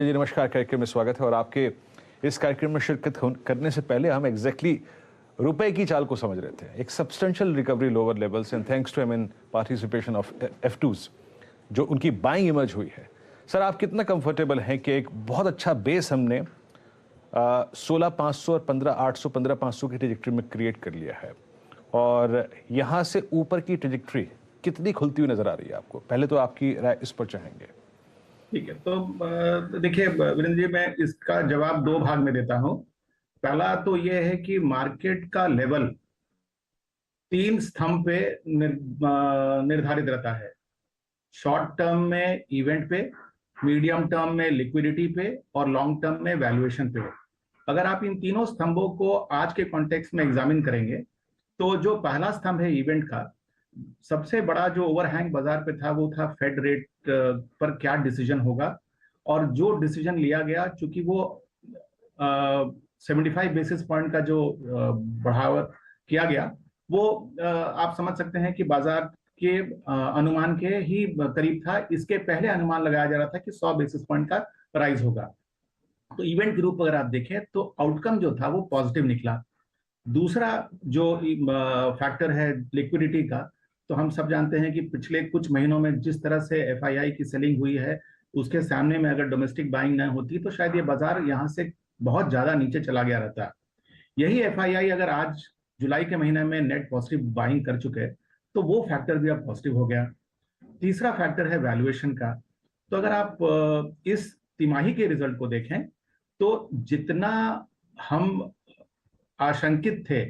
जी नमस्कार। कार्यक्रम में स्वागत है और आपके इस कार्यक्रम में शिरकत करने से पहले हम एग्जैक्टली रुपए की चाल को समझ रहे थे। एक substantial recovery lower levels and thanks to in participation of F2s जो उनकी बाइंग इमर्ज हुई है। सर आप कितना कंफर्टेबल हैं कि एक बहुत अच्छा बेस हमने 16,500 और 15,800 15,500 की ट्रेजेक्ट्री में क्रिएट कर लिया है और यहाँ से ऊपर की ट्रेजेक्ट्री कितनी खुलती हुई नजर आ रही है आपको? पहले तो आपकी राय इस पर चाहेंगे। ठीक है। तो देखिए वीरेंद्र जी, मैं इसका जवाब दो भाग में देता हूं। पहला तो यह है कि मार्केट का लेवल तीन स्तंभ पे निर्धारित रहता है। शॉर्ट टर्म में इवेंट पे, मीडियम टर्म में लिक्विडिटी पे और लॉन्ग टर्म में वैल्यूएशन पे। अगर आप इन तीनों स्तंभों को आज के कॉन्टेक्स्ट में एग्जामिन करेंगे तो जो पहला स्तंभ है इवेंट का, सबसे बड़ा जो ओवरहैंग बाजार पे था वो था फेड रेट पर क्या डिसीजन होगा। और जो डिसीजन लिया गया, चूंकि वो 75 बेसिस पॉइंट का जो बढ़ावा किया गया, वो आप समझ सकते हैं कि बाजार के अनुमान के ही करीब था। इसके पहले अनुमान लगाया जा रहा था कि 100 बेसिस पॉइंट का राइज होगा। तो इवेंट के रूप अगर आप देखें तो आउटकम जो था वो पॉजिटिव निकला। दूसरा जो फैक्टर है लिक्विडिटी का, तो हम सब जानते हैं कि पिछले कुछ महीनों में जिस तरह से एफआईआई की सेलिंग हुई है, उसके सामने में अगर डोमेस्टिक बाइंग न होती तो शायद ये बाजार यहां से बहुत ज्यादा नीचे चला गया रहता। यही एफआईआई अगर आज जुलाई के महीने में नेट पॉजिटिव बाइंग कर चुके तो वो फैक्टर भी अब पॉजिटिव हो गया। तीसरा फैक्टर है वैल्यूएशन का। तो अगर आप इस तिमाही के रिजल्ट को देखें तो जितना हम आशंकित थे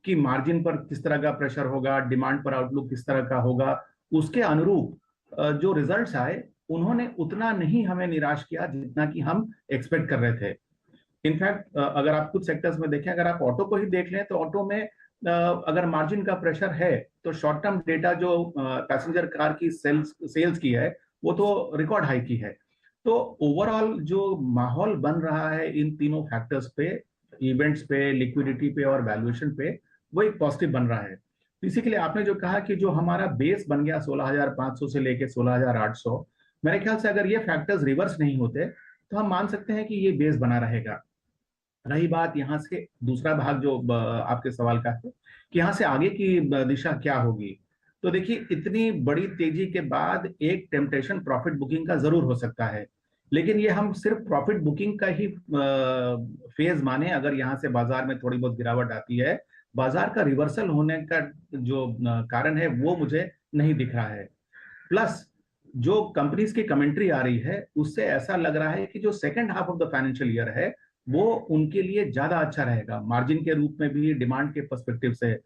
कि मार्जिन पर किस तरह का प्रेशर होगा, डिमांड पर आउटलुक किस तरह का होगा, उसके अनुरूप जो रिजल्ट्स आए उन्होंने उतना नहीं हमें निराश किया जितना कि हम एक्सपेक्ट कर रहे थे। इनफैक्ट अगर आप कुछ सेक्टर्स में देखें, अगर आप ऑटो को ही देख लें तो ऑटो में अगर मार्जिन का प्रेशर है तो शॉर्ट टर्म डेटा जो पैसेंजर कार की सेल्स की है वो तो रिकॉर्ड हाई की है। तो ओवरऑल जो माहौल बन रहा है इन तीनों फैक्टर्स पे, इवेंट्स पे, लिक्विडिटी पे और वैल्यूएशन पे, वो एक पॉजिटिव बन रहा है। तो इसी के लिए आपने जो कहा कि जो हमारा बेस बन गया 16,500 से लेके 16,800, मेरे ख्याल से अगर ये फैक्टर्स रिवर्स नहीं होते तो हम मान सकते हैं कि ये बेस बना रहेगा। रही बात यहाँ से दूसरा भाग जो आपके सवाल का है कि यहाँ से आगे की दिशा क्या होगी, तो देखिए इतनी बड़ी तेजी के बाद एक टेम्पटेशन प्रॉफिट बुकिंग का जरूर हो सकता है, लेकिन ये हम सिर्फ प्रॉफिट बुकिंग का ही फेज माने। अगर यहाँ से बाजार में थोड़ी बहुत गिरावट आती है, बाजार का रिवर्सल होने का जो कारण है वो मुझे नहीं दिख रहा है। प्लस जो कंपनीज की कमेंट्री आ रही है उससे ऐसा लग रहा है कि जो second half of the financial year है वो उनके लिए ज्यादा अच्छा रहेगा, मार्जिन के रूप में भी, डिमांड के पर्सपेक्टिव से।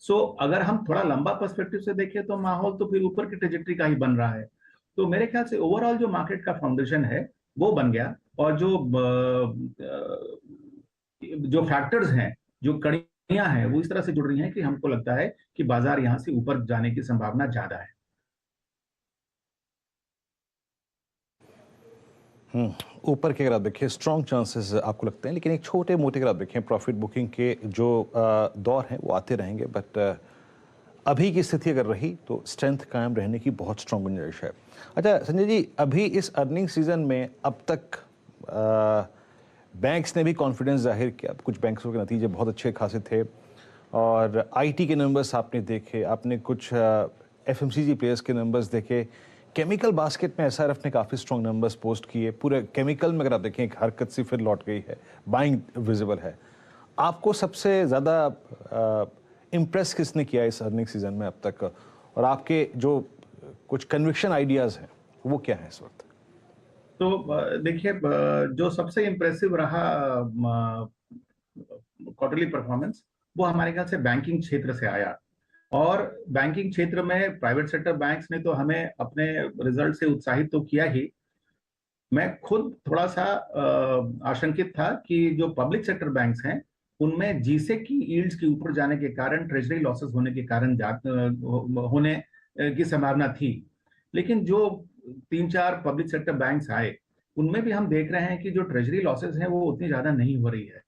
सो अगर हम थोड़ा लंबा पर्सपेक्टिव से देखें तो माहौल तो फिर ऊपर की ट्रेजेक्टरी का ही बन रहा है। तो मेरे ख्याल से ओवरऑल जो मार्केट का फाउंडेशन है वो बन गया। और जो फैक्टर्स हैं, जो कड़ियां हैं, वो इस तरह से जुड़ रही हैं कि हमको लगता है कि बाजार यहां से ऊपर जाने की संभावना ज्यादा है। ऊपर के अगर आप देखें स्ट्रॉन्ग चांसेस आपको लगते हैं, लेकिन एक छोटे मोटे अगर आप देखें प्रॉफिट बुकिंग के जो दौर हैं वो आते रहेंगे, बट अभी की स्थिति अगर रही तो स्ट्रेंथ कायम रहने की बहुत स्ट्रॉन्ग गुंजाइश है। अच्छा संजय जी, अभी इस अर्निंग सीजन में अब तक बैंक्स ने भी कॉन्फिडेंस जाहिर किया। कुछ बैंकों के नतीजे बहुत अच्छे खासे थे और आईटी के नंबर्स आपने देखे, आपने कुछ एफएमसीजी प्लेयर्स के नंबर्स देखे। केमिकल बास्केट में एसआरएफ ने काफ़ी स्ट्रॉन्ग नंबर्स पोस्ट किए। पूरे केमिकल में अगर आप देखें एक हरकत सी फिर लौट गई है, बाइंग विजिबल है। आपको सबसे ज़्यादा इम्प्रेस किसने किया इस अर्निंग सीजन में अब तक, और आपके जो कुछ कन्विक्शन आइडियाज़ हैं वो क्या हैं इस वक्त? तो देखिए, जो सबसे इम्प्रेसिव रहा क्वार्टरली परफॉर्मेंस, वो हमारे ख्याल से बैंकिंग क्षेत्र से आया। और बैंकिंग क्षेत्र में प्राइवेट सेक्टर बैंक्स ने तो हमें अपने रिजल्ट से उत्साहित तो किया ही। मैं खुद थोड़ा सा आशंकित था कि जो पब्लिक सेक्टर बैंक्स हैं उनमें जीसे की यील्ड्स के ऊपर जाने के कारण, ट्रेजरी लॉसेस होने के कारण होने की संभावना थी। लेकिन जो तीन चार पब्लिक सेक्टर बैंक्स आए उनमें भी हम देख रहे हैं कि जो ट्रेजरी लॉसेस हैं वो उतनी ज्यादा नहीं हो रही है।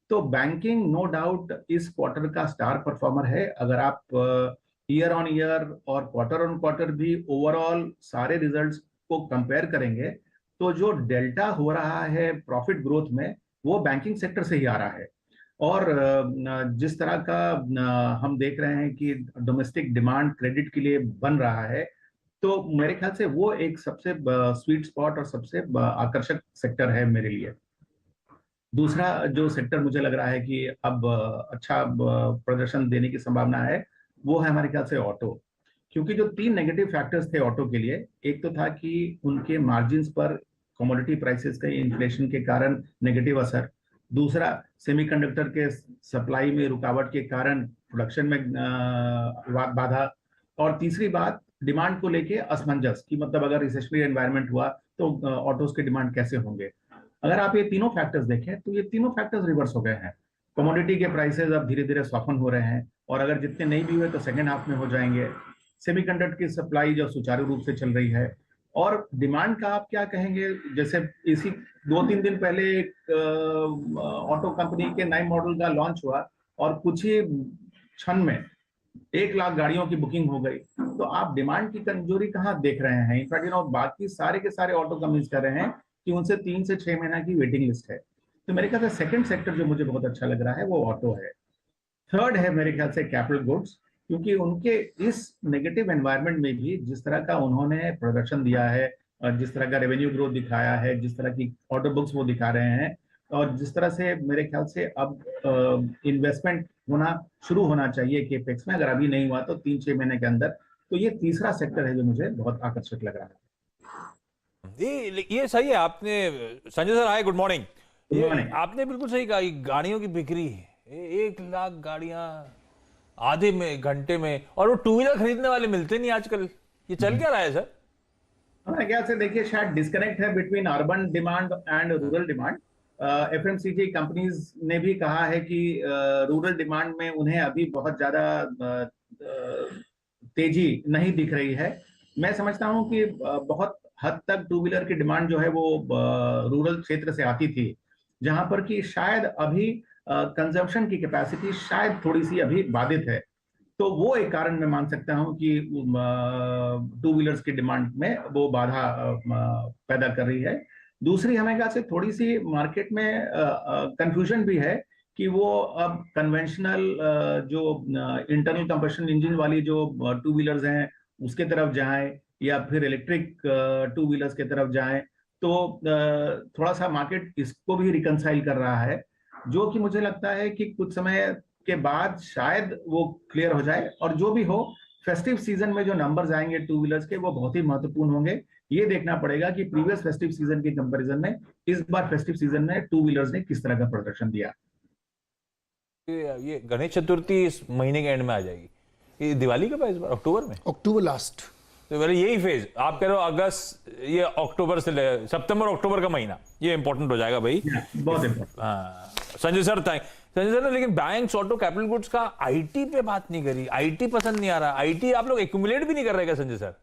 तो बैंकिंग नो डाउट इस क्वार्टर का स्टार परफॉर्मर है। अगर आप ईयर ऑन ईयर और क्वार्टर ऑन क्वार्टर भी ओवरऑल सारे रिजल्ट्स को कंपेयर करेंगे तो जो डेल्टा हो रहा है प्रॉफिट ग्रोथ में, वो बैंकिंग सेक्टर से ही आ रहा है। और जिस तरह का हम देख रहे हैं कि डोमेस्टिक डिमांड क्रेडिट के लिए बन रहा है, तो मेरे ख्याल से वो एक सबसे स्वीट स्पॉट और सबसे आकर्षक सेक्टर है मेरे लिए। दूसरा जो सेक्टर मुझे लग रहा है कि अब अच्छा प्रदर्शन देने की संभावना है, वो है हमारे ख्याल से ऑटो। क्योंकि जो 3 नेगेटिव फैक्टर्स थे ऑटो के लिए, एक तो था कि उनके मार्जिन्स पर कमोडिटी प्राइसेस के इन्फ्लेशन के कारण नेगेटिव असर, दूसरा सेमीकंडक्टर के सप्लाई में रुकावट के कारण प्रोडक्शन में बाधा, और तीसरी बात डिमांड को लेके असमंजस कि मतलब अगर रिसेशनरी एनवायरनमेंट हुआ तो ऑटोज के डिमांड कैसे होंगे। अगर आप ये तीनों फैक्टर्स देखें तो ये तीनों फैक्टर्स रिवर्स हो गए हैं। कमोडिटी के प्राइसेस अब धीरे धीरे सॉफन हो रहे हैं, और अगर जितने नहीं भी हुए तो सेकेंड हाफ में हो जाएंगे। सेमीकंडक्टर की सप्लाई जो सुचारू रूप से चल रही है, और डिमांड का आप क्या कहेंगे, जैसे इसी 2-3 दिन पहले एक ऑटो कंपनी के नए मॉडल का लॉन्च हुआ और कुछ ही क्षण में 1 लाख गाड़ियों की बुकिंग हो गई। तो आप डिमांड की कमजोरी कहाँ देख रहे हैं? इनफैक्ट बाकी सारे के सारे ऑटो कंपनीज कर रहे हैं कि उनसे 3 से 6 महीना की वेटिंग लिस्ट है। तो मेरे ख्याल से सेकंड सेक्टर जो मुझे बहुत अच्छा लग रहा है वो ऑटो है। थर्ड है मेरे ख्याल से कैपिटल गुड्स, क्योंकि उनके इस नेगेटिव एनवायरनमेंट में भी जिस तरह का उन्होंने प्रदर्शन दिया है, जिस तरह का रेवेन्यू ग्रोथ दिखाया है, जिस तरह की ऑर्डर बुक्स वो दिखा रहे हैं, और जिस तरह से मेरे ख्याल से अब इन्वेस्टमेंट होना शुरू होना चाहिए केपेक्स में, अगर अभी नहीं हुआ तो 3-6 महीने के अंदर, तो ये तीसरा सेक्टर है जो मुझे बहुत आकर्षक लग रहा है। ये सही है। आपने संजय सर आए, गुड मॉर्निंग। Good morning. आपने बिल्कुल सही कहा, गाड़ियों की बिक्री 1 लाख गाड़ियां आधे में घंटे में, और वो टू व्हीलर खरीदने वाले मिलते नहीं आजकल। ये चल क्या रहा है सर? हमारे ख्याल से देखिए शायद डिस्कनेक्ट है between urban demand and rural demand. FMCG companies ने भी कहा है कि रूरल डिमांड में उन्हें अभी बहुत ज्यादा तेजी नहीं दिख रही है। मैं समझता हूं कि बहुत हद तक टू व्हीलर की डिमांड जो है वो रूरल क्षेत्र से आती थी, जहां पर कि शायद अभी कंजम्पशन की कैपेसिटी शायद थोड़ी सी अभी बाधित है। तो वो एक कारण मैं मान सकता हूं कि टू व्हीलर्स की डिमांड में वो बाधा पैदा कर रही है। दूसरी हमें ख्याल से थोड़ी सी मार्केट में कंफ्यूजन भी है कि वो अब कन्वेंशनल जो इंटरनल कंबशन इंजन वाली जो टू व्हीलर्स हैं उसके तरफ जाएं, या फिर इलेक्ट्रिक टू व्हीलर्स के तरफ जाएं। तो थोड़ा सा मार्केट इसको भी रिकंसाइल कर रहा है, जो कि मुझे लगता है कि कुछ समय के बाद शायद वो क्लियर हो जाए। और जो भी हो, फेस्टिव सीजन में जो नंबर्स आएंगे टू व्हीलर्स के वो बहुत ही महत्वपूर्ण होंगे। ये देखना पड़ेगा कि प्रीवियस फेस्टिव सीजन के कंपैरिजन में इस बार फेस्टिव सीजन में टू व्हीलर्स ने किस तरह का प्रदर्शन दिया। ये गणेश चतुर्थी इस महीने के एंड में आ जाएगी। ये दिवाली कब है इस बार? अक्टूबर में? अक्टूबर लास्ट। तो पहले यही फेज आप कह रहे हो, अगस्त, ये अक्टूबर से सितंबर अक्टूबर का महीना ये इंपॉर्टेंट हो जाएगा भाई, बहुत इंपॉर्टेंट। हाँ संजय सर, संजय सर ने लेकिन बैंक्स, ऑटो, कैपिटल गुड्स का आईटी पे बात नहीं करी। आईटी पसंद नहीं आ रहा। आईटी आप लोग एक्यूमुलेट भी नहीं कर रहे क्या संजय सर?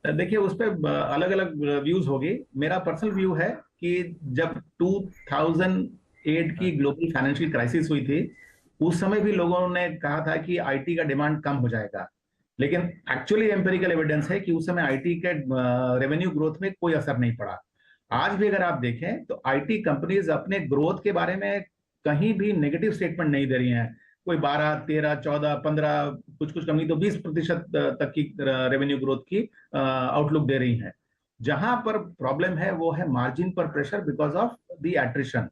देखिए उस पर अलग अलग व्यूज होगी। मेरा पर्सनल व्यू है कि जब 2008 की ग्लोबल फाइनेंशियल क्राइसिस हुई थी, उस समय भी लोगों ने कहा था कि आईटी का डिमांड कम हो जाएगा, लेकिन एक्चुअली एम्पिरिकल एविडेंस है कि उस समय आईटी के रेवेन्यू ग्रोथ में कोई असर नहीं पड़ा। आज भी अगर आप देखें तो आईटी कंपनीज अपने ग्रोथ के बारे में कहीं भी नेगेटिव स्टेटमेंट नहीं दे रही हैं। कोई 12, 13, 14, 15, कुछ कंपनी तो 20% तक की रेवेन्यू ग्रोथ की आउटलुक दे रही हैं। जहां पर प्रॉब्लम है वो है मार्जिन पर pressure because of the attrition.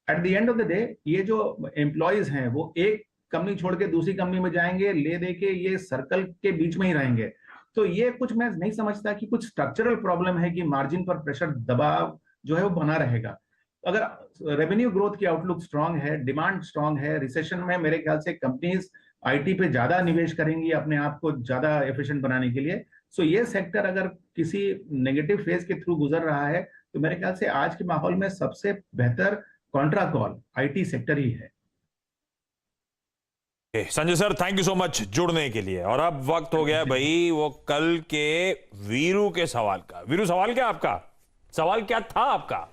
At the end of the day ये जो एम्प्लॉयज हैं वो एक कंपनी छोड़ के दूसरी कंपनी में जाएंगे, ले दे के ये सर्कल के बीच में ही रहेंगे। तो ये कुछ मैं नहीं समझता कि कुछ स्ट्रक्चरल प्रॉब्लम है कि मार्जिन पर प्रेशर, दबाव जो है वो बना रहेगा। अगर रेवेन्यू ग्रोथ की आउटलुक स्ट्रांग है, डिमांड स्ट्रांग है, रिसेशन में मेरे ख्याल से कंपनीज आईटी पे ज्यादा निवेश करेंगी अपने आप को ज्यादा एफिशिएंट बनाने के लिए। सो ये सेक्टर अगर किसी नेगेटिव फेज के थ्रू गुजर रहा है तो मेरे ख्याल से आज के माहौल में सबसे बेहतर कॉन्ट्रा कॉल आईटी सेक्टर ही है। Sanjay sir, thank you so much जुड़ने के लिए। और अब वक्त हो गया भाई वो कल के वीरू के सवाल का। वीरू, सवाल क्या आपका? सवाल क्या था आपका?